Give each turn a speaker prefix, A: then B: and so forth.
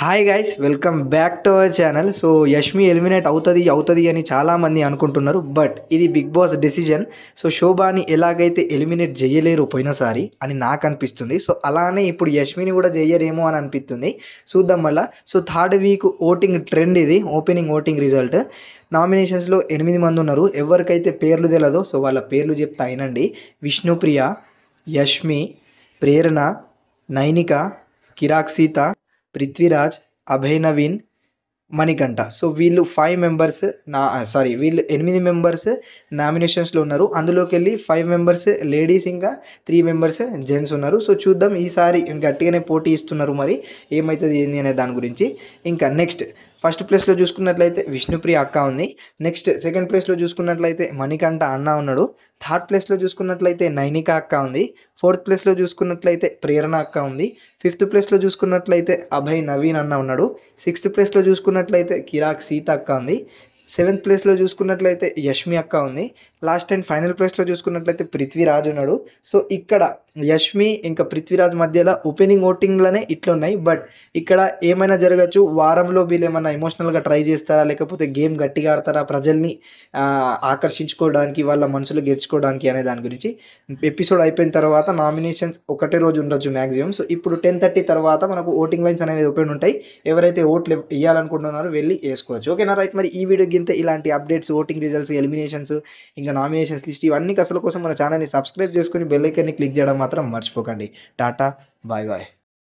A: Hi guys welcome back to our channel. So Yashmi eliminate అవుతుంది అని చాలామంది అనుకుంటున్నారు. బట్ ఇది బిగ్ బాస్ డెసిజన్. సో శోభాని ఎలాగైతే ఎలిమినేట్ చేయలేరు పోయినసారి అని నాకు అనిపిస్తుంది. సో అలానే ఇప్పుడు యష్మిని కూడా చేయరేమో అని అనిపిస్తుంది. చూద్దాం మళ్ళా. So third week voting trend ఇది. ఓపెనింగ్ ఓటింగ్ రిజల్ట్ నామినేషన్స్లో 8 మంది ఉన్నారు. ఎవరికైతే పేర్లు తెలియదో సో వాళ్ళ పేర్లు చెప్తా అయినండి. విష్ణుప్రియ, యష్మి, ప్రేరణ, నైనిక, కిరాక్ సీత, పృథ్వీరాజ్, అభయ్ నవీన్, మణికంఠ. సో వీళ్ళు 5 మెంబర్స్ వీళ్ళు 8 మెంబర్స్ నామినేషన్స్లో ఉన్నారు. అందులోకి వెళ్ళి 5 మెంబర్స్ లేడీస్, ఇంకా 3 మెంబర్స్ జెంట్స్ ఉన్నారు. సో చూద్దాం, ఈసారి గట్టిగానే పోటీ ఇస్తున్నారు. మరి ఏమవుతుంది ఏంది అనే దాని గురించి. ఇంకా నెక్స్ట్ ఫస్ట్ ప్లేస్లో చూసుకున్నట్లయితే విష్ణుప్రియ అక్క ఉంది. నెక్స్ట్ సెకండ్ ప్లేస్లో చూసుకున్నట్లయితే మణికంఠ అన్న ఉన్నాడు. థర్డ్ ప్లేస్లో చూసుకున్నట్లయితే నైనిక అక్క ఉంది. ఫోర్త్ ప్లేస్లో చూసుకున్నట్లయితే ప్రేరణ అక్క ఉంది. ఫిఫ్త్ ప్లేస్లో చూసుకున్నట్లయితే అభయ్ నవీన్ అన్న ఉన్నాడు. సిక్స్త్ ప్లేస్లో చూసుకున్నట్లయితే కిరాక్ సీత అక్క ఉంది. సెవెంత్ ప్లేస్లో చూసుకున్నట్లయితే యష్మి అక్క ఉంది. లాస్ట్ అండ్ ఫైనల్ ప్లేస్లో చూసుకున్నట్లయితే పృథ్వీరాజ్ ఉన్నాడు. సో ఇక్కడ యష్మి ఇంకా పృథ్వీరాజ్ మధ్యలో ఓపెనింగ్ ఓటింగ్లోనే ఇట్లున్నాయి. బట్ ఇక్కడ ఏమైనా జరగచ్చు. వారంలో వీళ్ళు ఏమైనా ఎమోషనల్గా ట్రై చేస్తారా, లేకపోతే గేమ్ గట్టిగా ఆడతారా, ప్రజల్ని ఆకర్షించుకోవడానికి, వాళ్ళ మనసులు గెలుచుకోవడానికి అనే దాని గురించి. ఎపిసోడ్ అయిపోయిన తర్వాత నామినేషన్స్ ఒకటే రోజు ఉండొచ్చు మ్యాక్సిమం. సో ఇప్పుడు 10:30 తర్వాత మనకు ఓటింగ్ లైన్స్ అనేవి ఓపెన్ ఉంటాయి. ఎవరైతే ఓట్లు వేయాలనుకుంటున్నారో వెళ్ళి వేసుకోవచ్చు. ఓకేనా, రైట్. మరి ఈ వీడియో గింతే ఇలాంటి అప్డేట్స్, ఓటింగ్ రిజల్ట్స్, ఎలిమినేషన్స్, ఇంకా నామినేషన్స్ లిస్ట్ ఇవన్నీ అసలు కోసం మన ఛానల్ని సబ్స్క్రైబ్ చేసుకుని బెల్ ఐకాన్ని క్లిక్ చేయడం మాత్రం మర్చిపోకండి. Tata, bye bye.